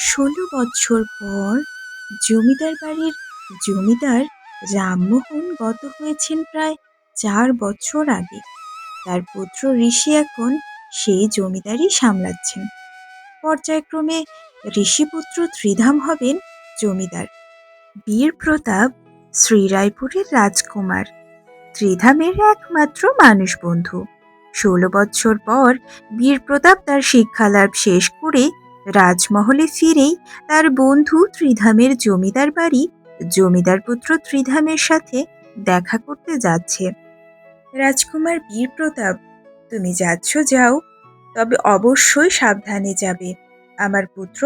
১৬ বছর পর জমিদার বাড়ির জমিদার রামমোহন গত হয়েছেন প্রায় ৪ বছর আগে। তার পুত্র ঋষি এখন সেই জমিদারি সামলাচ্ছেন। পর্যায়ক্রমে ঋষিপুত্র ত্রিধাম হবেন জমিদার। বীর প্রতাপ শ্রীরায়পুরের রাজকুমার, ত্রিধামের একমাত্র মানুষ বন্ধু। ১৬ বছর পর বীর প্রতাপ তার শিক্ষালাভ শেষ করে রাজমহলে ফিরেই তার বন্ধু ত্রিধামের জমিদার বাড়ি জমিদার পুত্র ত্রিধামের সাথে দেখা করতে যাচ্ছে। রাজকুমার বীর প্রতাপ, তুমি যাচ্ছ যাও, তবে অবশ্যই সাবধানে যাবে। আমার পুত্র,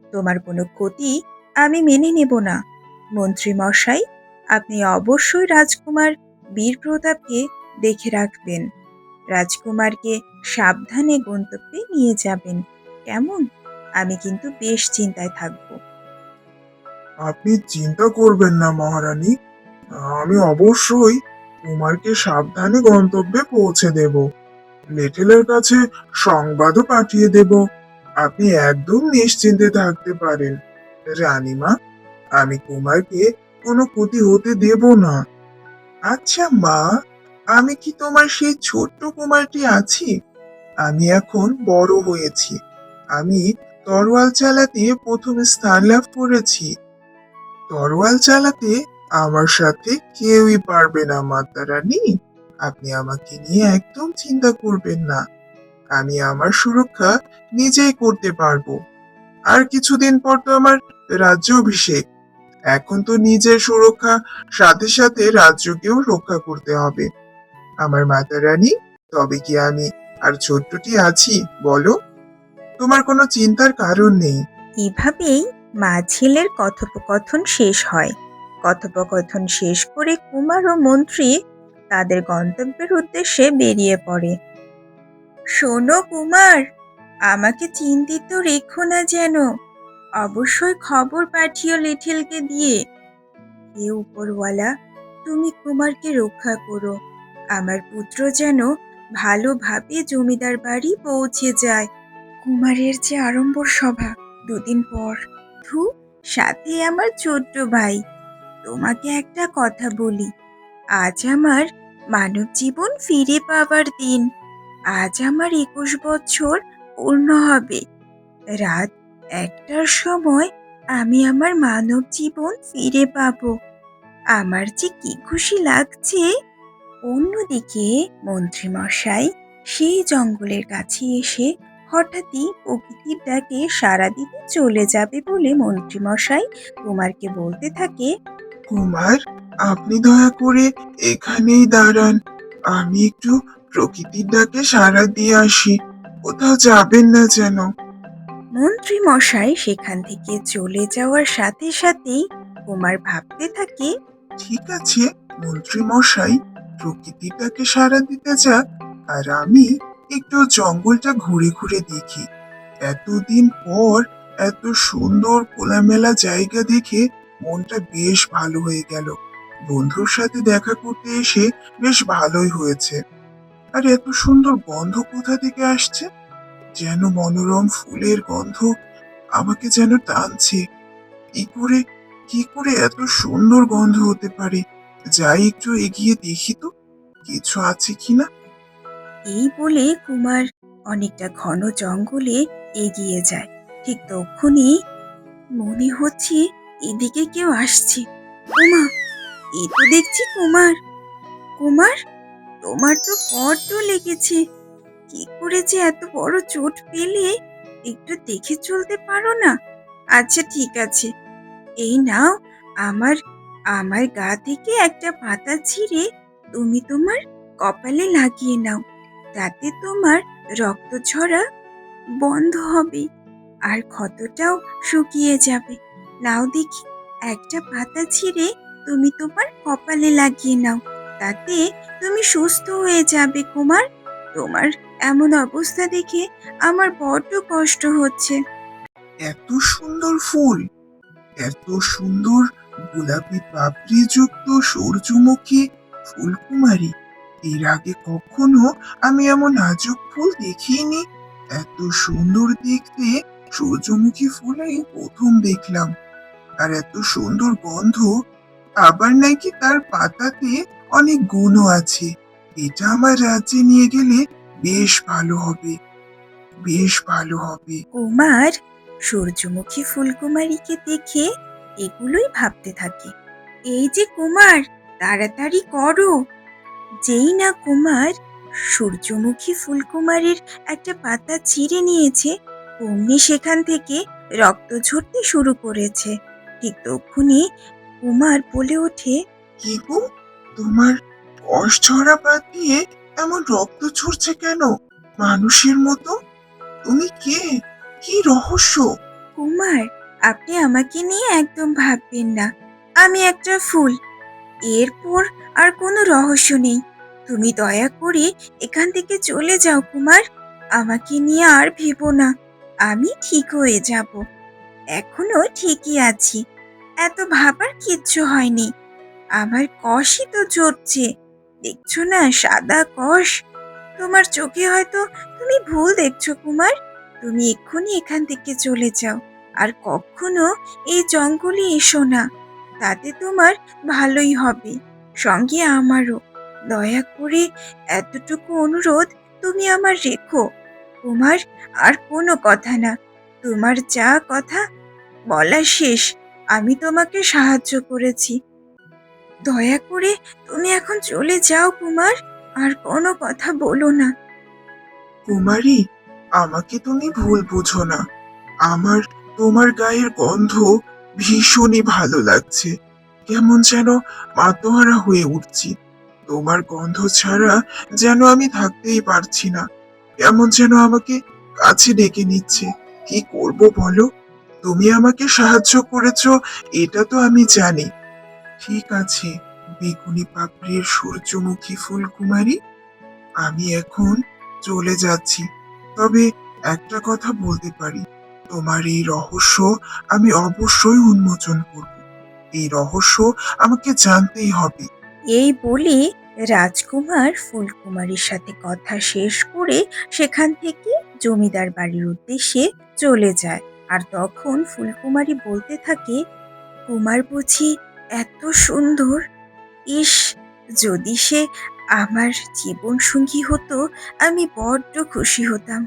তোমার কোনো ক্ষতি আমি মেনে নেব না। মন্ত্রী মশাই, আপনি অবশ্যই রাজকুমার বীর প্রতাপকে দেখে রাখবেন। রাজকুমারকে সাবধানে গন্তব্যে নিয়ে যাবেন, কেমন? আমি কিন্তু বেশ চিন্তায় থাকব। আপনি চিন্তা করবেন না মহারানী, আমি অবশ্যই কুমারকে সাবধানে গন্তব্যে পৌঁছে দেব। লেটেলের কাছে সংবাদও পাঠিয়ে দেব। আপনি একদম নিশ্চিন্তে থাকতে পারেন রানীমা, আমি কুমারকে কোনো ক্ষতি হতে দেব না। আচ্ছা মা, আমি কি তোমার সেই ছোট্ট কুমারটি আছি? আমি এখন বড় হয়েছি। আমি তরোয়াল চালাতে প্রথমে স্থান লাভ করেছি। তরোয়াল চালাতে আমার সাথে কেউই পারবে না মাতা রানী। আপনি আমাকে নিয়ে একদম চিন্তা করবেন না। আমি আমার সুরক্ষা নিজেই করতে পারবো। আর কিছুদিন পর তো আমার রাজ্যাভিষেক। এখন তো নিজের সুরক্ষা সাথে সাথে রাজ্যকেও রক্ষা করতে হবে। আমার মাতা রানী, তবে কি আমি আর ছোট্টটি আছি বলো? তোমার কোনো চিন্তার কারণ নেই। এভাবেই মা ছেলের কথোপকথন শেষ হয়। কথোপকথন শেষ করে কুমার ও মন্ত্রী তাদের গন্তব্যের উদ্দেশ্যে বেরিয়ে পড়ে। শোনো কুমার, আমাকে চিন্তিত রেখো না যেন। অবশ্যই খবর পাঠিও লেঠেলকে দিয়ে। হে উপরওয়ালা, তুমি কুমারকে রক্ষা করো। আমার পুত্র যেন ভালোভাবে জমিদার বাড়ি পৌঁছে যায়। কুমারের যে আড়ম্বর সভা ২ দিন পর। ধু, সাথে আমার ছোট্ট ভাই। তোমাকে একটা কথা বলি, আজ আমার মানব জীবন ফিরে পাবার দিন। আজ আমার ২১ বছর পূর্ণ হবে। রাত ১টার সময় আমি আমার মানব জীবন ফিরে পাবো। আমার যে কি খুশি লাগছে! অন্যদিকে মন্ত্রীমশাই সেই জঙ্গলের কাছে এসে হঠাৎই প্রকৃতির ডাকে সাড়া দিতে চলে যাবে বলে মন্ত্রীমশাই কুমারকে বলতে থাকে। কুমার, আপনি দয়া করে এখানেই দাঁড়ান। আমি একটু প্রকৃতির ডাকে সাড়া দিয়ে আসি। কোথাও যাবেন না যেন। মন্ত্রীমশাই সেখান থেকে চলে যাওয়ার সাথে সাথেই কুমার ভাবতে থাকে। ঠিক আছে, মন্ত্রী মশাই প্রকৃতির ডাকে সাড়া দিতে যাক, আর আমি একটু জঙ্গলটা ঘুরে ঘুরে দেখি। এতদিন পর এত সুন্দর খোলামেলা জায়গা দেখে মনটা বেশ ভালো হয়ে গেল। বন্ধুর সাথে দেখা করতে এসে বেশ ভালোই হয়েছে। আর এত সুন্দর গন্ধ কোথা থেকে আসছে? যেন মনোরম ফুলের গন্ধ আমাকে যেন টানছে। কি করে কি করে এত সুন্দর গন্ধ হতে পারে? যাই একটু এগিয়ে দেখি তো কিছু আছে কিনা। এই বলে কুমার অনেকটা ঘন জঙ্গলে এগিয়ে যায়। ঠিক তখনই মনে হচ্ছে এদিকে কেউ আসছে। ওমা, এ তো দেখছি কুমার। কুমার, তোমার তো বড্ড লেগেছে। কি করে যে এত বড় চোট পেলে? একটু দেখে চলতে পারো না? আচ্ছা ঠিক আছে, এই নাও, আমার আমার গা থেকে একটা পাতা ছিঁড়ে তুমি তোমার কপালে লাগিয়ে নাও। তাতে তোমার রক্ত ঝরা বন্ধ হবে আর ক্ষতটাও শুকিয়ে যাবে। নাও দেখি, একটা পাতা ছিঁড়ে তুমি তোমার কপালে লাগিয়ে নাও। তাতে তুমি সুস্থ হয়ে যাবে কুমার। তোমার এমন অবস্থা দেখে আমার বড্ড কষ্ট হচ্ছে। এত সুন্দর ফুল, এত সুন্দর গোলাপি পাপড়ি যুক্ত সূর্যমুখী ফুলকুমারী, এর আগে কখনো আমি এমন নাজুক ফুল দেখিনি। এত সুন্দর দেখতে, সূর্যমুখী ফুল এই প্রথম দেখলাম। আর এত সুন্দর গন্ধ, আবার নাকি তার পাতাতে অনেক গুণও আছে। এটা আমার রাজ্যে নিয়ে গেলে বেশ ভালো হবে, বেশ ভালো হবে। কুমার সূর্যমুখী ফুলকুমারীকে দেখে এগুলোই ভাবতে থাকে। এই যে কুমার, তাড়াতাড়ি করো! যেই না কুমার সূর্যমুখী ফুলকুমারীর একটা পাতা চিড়ে নিয়েছে, অমনি সেখান থেকে রক্ত ঝরতে শুরু করেছে। ঠিক তক্ষুনি কুমার বলে ওঠে, কি গো, তোমার কষ ঝরা পা দিয়ে এমন রক্ত ঝরছে কেন? মানুষের মতো? তুমি কে? কি রহস্য? কুমার, আপনি আমাকে নিয়ে একদম ভাববেন না। আমি একটা ফুল। এরপর আর কোনো রহস্য নেই। তুমি দয়া করে এখান থেকে চলে যাও কুমার। আমাকে নিয়ে আর ভেবো না। আমি ঠিক হয়ে যাব। এখনো ঠিকই আছি। এত ভাবার কিচ্ছু হয়নি। আমার কষই তো ঝরছে। দেখছো না, সাদা কষ। তোমার চোখে হয়তো তুমি ভুল দেখছো কুমার। তুমি এক্ষুনি এখান থেকে চলে যাও। আর কখনো এই জঙ্গলে এসো না। তাতে তোমার ভালোই হবে, সঙ্গে আমারও। দয়া করে এতটুকু অনুরোধ তুমি আমার রেখো। তোমার আর কোনো কথা না। তোমার যা কথা বলা শেষ। আমি তোমাকে সাহায্য করেছি। দয়া করে তুমি এখন চলে যাও কুমার। আর কোনো কথা বলো না। কুমারী, আমাকে তুমি ভুল বুঝো না। আমার তোমার গায়ের গন্ধ ভীষণই ভালো লাগছে। কেমন যেন মাতোহারা হয়ে উঠছি। তোমার গন্ধ ছাড়া যেন আমি থাকতেই পারছি না। কেমন যেন আমাকে কাছে ডেকে নিচ্ছে। কি করব বলো? তুমি আমাকে সাহায্য করেছো, এটা তো আমি জানি। ঠিক আছে, বেগুনি পাপড়ির সূর্যমুখী ফুল কুমারী, আমি এখন চলে যাচ্ছি। তবে একটা কথা বলতে পারি, তোমার এই রহস্য আমি অবশ্যই উন্মোচন করব। এই রহস্য আমাকে জানতেই হবে। এই বলে রাজকুমার ফুলকুমারীর সাথে কথা শেষ করে সেখান থেকে জমিদার বাড়ির উদ্দেশ্যে চলে যায়। আর তখন ফুলকুমারী বলতে থাকে, কুমার বুঝি এত সুন্দর! ইস, যদি সে আমার জীবন সঙ্গী হতো, আমি বড্ড খুশি হতাম।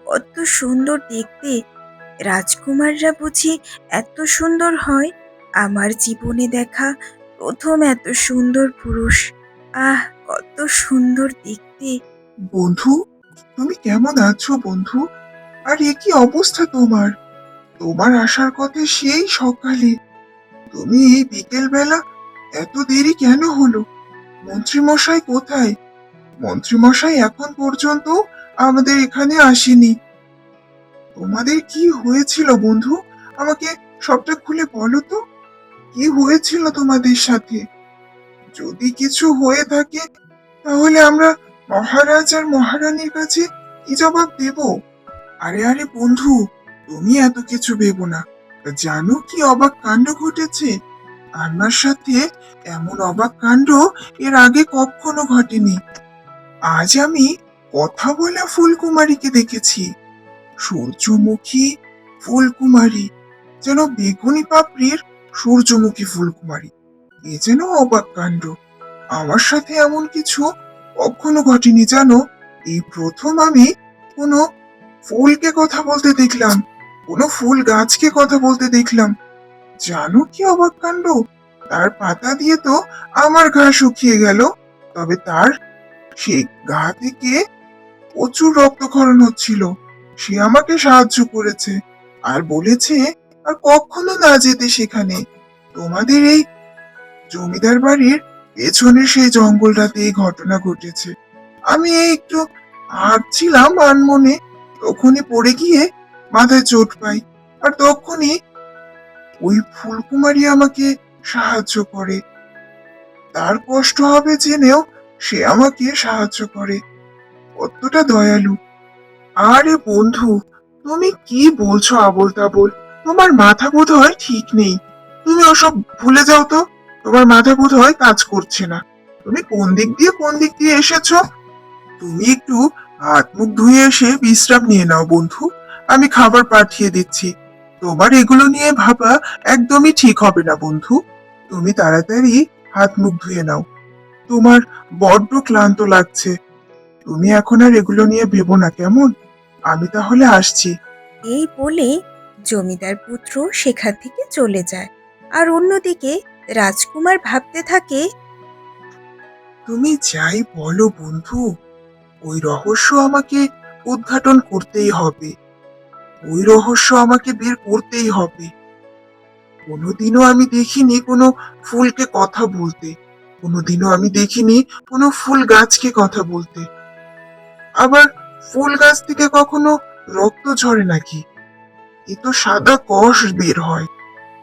কত সুন্দর দেখতে! রাজকুমাররা বুঝি এত সুন্দর হয়? আমার জীবনে দেখা প্রথম এত সুন্দর পুরুষ। আহ, কত সুন্দর দেখতে! বন্ধু, তুমি কেমন আছো বন্ধু? আর এ কি অবস্থা তোমার? তোমার আসার কথা সেই সকালে, তুমি এই বিকেল বেলা এত দেরি কেন হলো? মন্ত্রী মশাই কোথায়? মন্ত্রী মশাই এখন পর্যন্ত আমাদের এখানে আসেনি। তোমাদের কি হয়েছিল বন্ধু? আমাকে সবটা খুলে বলো তো। কি হয়েছিল তোমাদের সাথে? যদি কিছু হয়ে থাকে তাহলে আমরা মহারাজ আর মহারানীর কাছে কি জবাব দেব? আরে আরে বন্ধু, তুমি এত কিছু ভেবো না। জানো কি অবাক কাণ্ড ঘটেছে? আমার সাথে এমন অবাক কাণ্ড এর আগে কখনো ঘটেনি। আজ আমি কথা বলা ফুলকুমারীকে দেখেছি। সূর্যমুখী ফুলকুমারী, যেন বেগুনি পাপড়ির সূর্যমুখী ফুলকুমারী। এ যেন অবাক কাণ্ড। আমার সাথে এমন কিছু কখনো ঘটেনি জানো। এই প্রথম আমি কোনো ফুলকে কথা বলতে দেখলাম, কোনো ফুল গাছকে কথা বলতে দেখলাম। জানো কি অবাক কাণ্ড? তার পাতা দিয়ে তো আমার ঘা শুকিয়ে গেল, তবে তার সেই ঘা থেকে প্রচুর রক্তক্ষরণ হচ্ছিল। সে আমাকে সাহায্য করেছে আর বলেছে আর কখনো না যেতে সেখানে। তোমাদের এই জমিদার বাড়ির পেছনের সেই জঙ্গলটাতে এই ঘটনা ঘটেছে। আমি এই একটু হাঁটছিলাম আনমনে, তখনই পড়ে গিয়ে মাথায় চোট পাই। আর তখনই ওই ফুলকুমারী আমাকে সাহায্য করে। তার কষ্ট হবে জেনেও সে আমাকে সাহায্য করে। কতটা দয়ালু! আরে বন্ধু, তুমি কি বলছো আবোল তাবোল? তোমার মাথা বোধ হয় ঠিক নেই। তুমি ওসব ভুলে যাও তো। তোমার মাথা বোধ হয় কাজ করছে না। তুমি কোন দিক দিয়ে এসেছো? তুমি একটু হাত মুখ ধুয়ে এসে বিশ্রাম নিয়ে নাও বন্ধু। আমি খাবার পাঠিয়ে দিচ্ছি। তোমার এগুলো নিয়ে ভাবা একদমই ঠিক হবে না বন্ধু। তুমি তাড়াতাড়ি হাত মুখ ধুয়ে নাও। তোমার বড্ড ক্লান্ত লাগছে। তুমি এখন আর এগুলো নিয়ে ভেবো না, কেমন? আমি তাহলে আসছি। এই বলে জমিদার পুত্র সেখান থেকে চলে যায়। আর অন্যদিকে রাজকুমার ভাবতে থাকে, তুমি যাই বলো বন্ধু, ওই রহস্য আমাকে উদ্ঘাটন করতেই হবে। ওই রহস্য আমাকে বের করতেই হবে। কোনোদিনও আমি দেখিনি কোনো ফুলকে কথা বলতে। কোনোদিনও আমি দেখিনি কোনো ফুল গাছকে কথা বলতে। আবার ফুল গাছ থেকে কখনো রক্ত ঝরে নাকি? এ তো সাদা কষ বের হয়।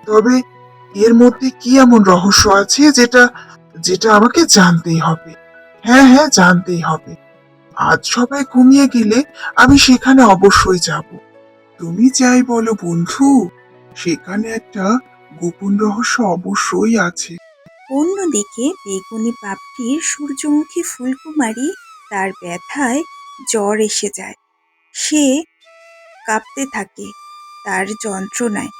তবে এর মধ্যে কি এমন রহস্য আছে যেটা যেটা আমাকে জানতেই হবে? হ্যাঁ হ্যাঁ, জানতেই হবে। আজ সবাই ঘুমিয়ে গেলে আমি সেখানে অবশ্যই যাব। তুমি যাই বলো বন্ধু, সেখানে একটা গোপন রহস্য অবশ্যই আছে। অন্যদিকে বেগুনি পাপড়ির সূর্যমুখী ফুলকুমারী তার ব্যথায় জ্বর এসে যায়। সে কাঁপতে থাকে তার যন্ত্রণায়।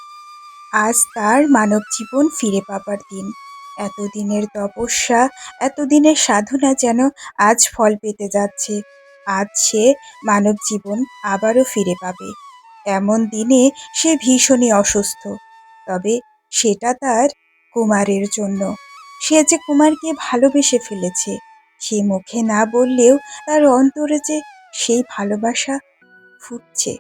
আজ তার মানব জীবন ফিরে পাবার দিন। এতদিনের তপস্যা, এতদিনের সাধনা যেন আজ ফল পেতে যাচ্ছে। আজ সে মানব জীবন আবারও ফিরে পাবে। এমন দিনে সে ভীষণই অসুস্থ। তবে সেটা তার কুমারের জন্য। সে যে কুমারকে ভালোবেসে ফেলেছে, সে মুখে না বললেও তার অন্তরে যে সেই ভালোবাসা ফুটছে।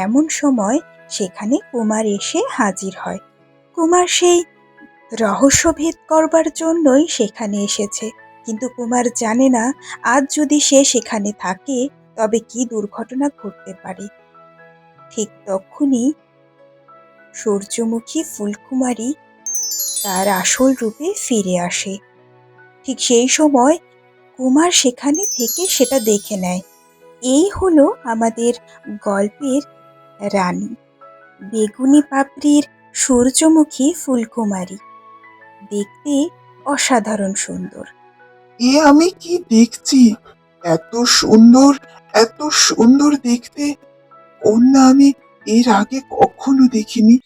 এমন সময় সেখানে কুমার এসে হাজির হয়। কুমার সেই রহস্যভেদ করবার জন্যই সেখানে এসেছে। কিন্তু কুমার জানে না আজ যদি সে সেখানে থাকে তবে কি দুর্ঘটনা ঘটতে পারে। ঠিক তক্ষুনি সূর্যমুখী ফুলকুমারী তার আসল রূপে ফিরে আসে। ঠিক সেই সময় কুমার সেখানে থেকে সেটা দেখে নেয়। এই হলো আমাদের গল্পের রানী, বেগুনি পাপড়ির সূর্যমুখী ফুলকুমারী। দেখতে অসাধারণ সুন্দর। এ আমি কি দেখছি? এত সুন্দর, এত সুন্দর দেখতে কন্যা আমি এর আগে কখনো দেখিনি।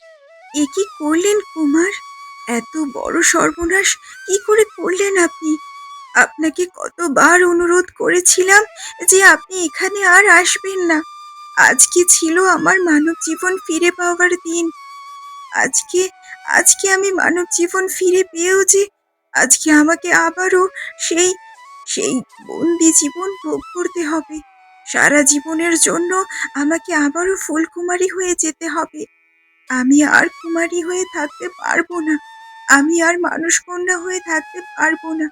এ কি করলেন কুমার? এত বড় সর্বনাশ কি করে করলেন আপনি? আপনাকে কতবার অনুরোধ করেছিলাম যে আপনি এখানে আর আসবেন না। আজকে ছিল আমার মানব জীবন ফিরে পাওয়ার দিন। আজকে আজকে আমি মানব জীবন ফিরে পেয়েও যে আজকে আমাকে আবারও সেই সেই বন্দি জীবন ভোগ করতে হবে। সারা জীবনের জন্য আমাকে আবারও ফুলকুমারী হয়ে যেতে হবে। আমি আর কুমারী হয়ে থাকতে পারবো না। আমি আর মানুষ কন্যা হয়ে থাকতে পারবো না।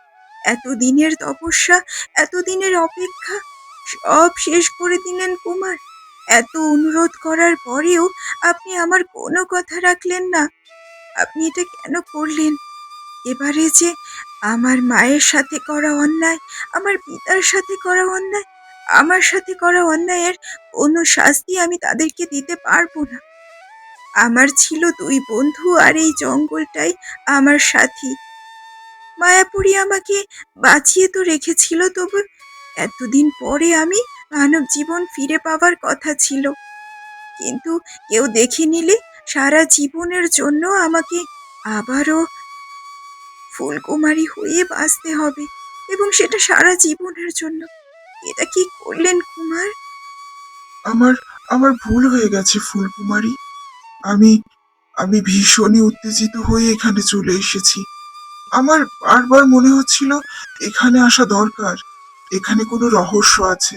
এতদিনের তপস্যা, এতদিনের অপেক্ষা সব শেষ করে দিলেন কুমার। এত অনুরোধ করার পরেও আপনি আমার কোনো কথা রাখলেন না। আপনি এটা কেন করলেন? এবারে যে আমার মায়ের সাথে করা অন্যায়, আমার পিতার সাথে করা অন্যায়, আমার সাথে করা অন্যায়ের কোনো শাস্তি আমি তাদেরকে দিতে পারবো না। আমার ছিল ২ বন্ধু আর এই জঙ্গলটাই আমার সাথী। মায়াপুরী আমাকে বাঁচিয়ে তো রেখেছিল, তবু এতদিন পরে আমি মানব জীবন ফিরে পাওয়ার কথা ছিল। কিন্তু কেউ দেখে নিলে সারা জীবনের জন্য আমাকে আবারও ফুলকুমারী হয়ে বাঁচতে হবে, এবং সেটা সারা জীবনের জন্য। এটা কি করলেন কুমার? আমার আমার ভুল হয়ে গেছে ফুলকুমারী। আমি আমি ভীষণই উত্তেজিত হয়ে এখানে চলে এসেছি। আমার বারবার মনে হচ্ছিল এখানে আসা দরকার। এখানে কোনো রহস্য আছে।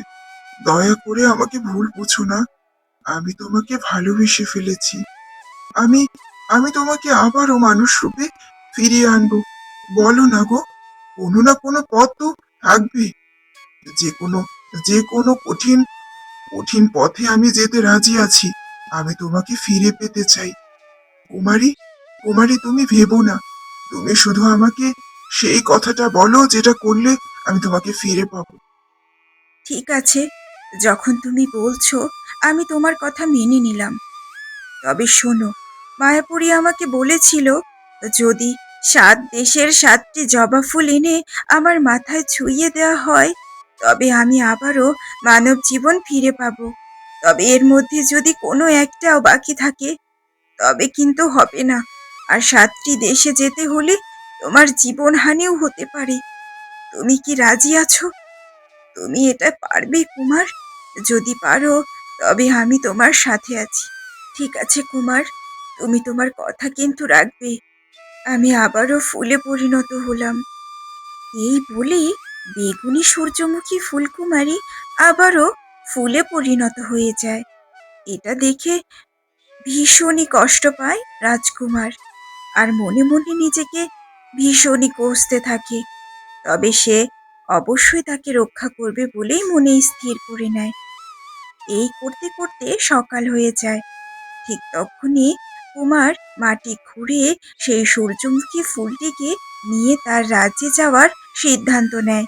দয়া করে আমাকে ভুল বুঝো না। আমি তোমাকে ভালোবেসে ফেলেছি। আমি আমি তোমাকে আবারও মানুষ রূপে ফিরিয়ে আনবো। বলো না গো, কোনো না কোনো পথ তো থাকবে। যে কোনো যে কোনো কঠিন কঠিন পথে আমি যেতে রাজি আছি। আমি তোমাকে ফিরে পেতে চাই। কুমারী, কুমারী, তুমি ভেবো না। তুমি শুধু আমাকে সেই কথাটা বলো যেটা করলে আমি তোমাকে ফিরে পাবো। ঠিক আছে, যখন তুমি বলছো আমি তোমার কথা মেনে নিলাম। তবে শোনো, মায়াপুরী আমাকে বলেছিল যদি ৭ দেশের ৭টি জবা ফুল এনে আমার মাথায় ছুঁইয়ে দেওয়া হয় তবে আমি আবারও মানব জীবন ফিরে পাবো। তবে এর মধ্যে যদি কোনো একটাও বাকি থাকে তবে কিন্তু হবে না। আর ৭টি দেশে যেতে হলে তোমার জীবনহানিও হতে পারে। তুমি কি রাজি আছো? তুমি এটা পারবে কুমার? যদি পারো তবে আমি তোমার সাথে আছি। ঠিক আছে কুমার, তুমি তোমার কথা কিন্তু রাখবে। আমি আবারও ফুলে পরিণত হলাম। এই বলে বেগুনি সূর্যমুখী ফুলকুমারী আবারও ফুলে পরিণত হয়ে যায়। এটা দেখে ভীষণই কষ্ট পায় রাজকুমার আর মনে মনে নিজেকে ভীষণই কষতে থাকে। তবে সে অবশ্যই তাকে রক্ষা করবে বলেই মনে স্থির করে নেয়। এই করতে করতে সকাল হয়ে যায়। ঠিক তখনই কুমার মাটি খুঁড়ে সেই সূর্যমুখী ফুলটিকে নিয়ে তার রাজ্যে যাওয়ার সিদ্ধান্ত নেয়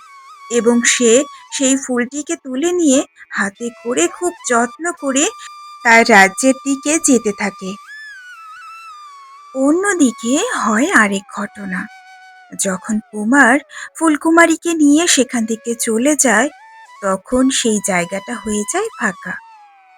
এবং সে সেই ফুলটিকে তুলে নিয়ে হাতে করে খুব যত্ন করে তার রাজ্যের দিকে যেতে থাকে। অন্যদিকে হয় আরেক ঘটনা। যখন কুমার ফুলকুমারীকে নিয়ে সেখান থেকে চলে যায় তখন সেই জায়গাটা হয়ে যায় ফাঁকা।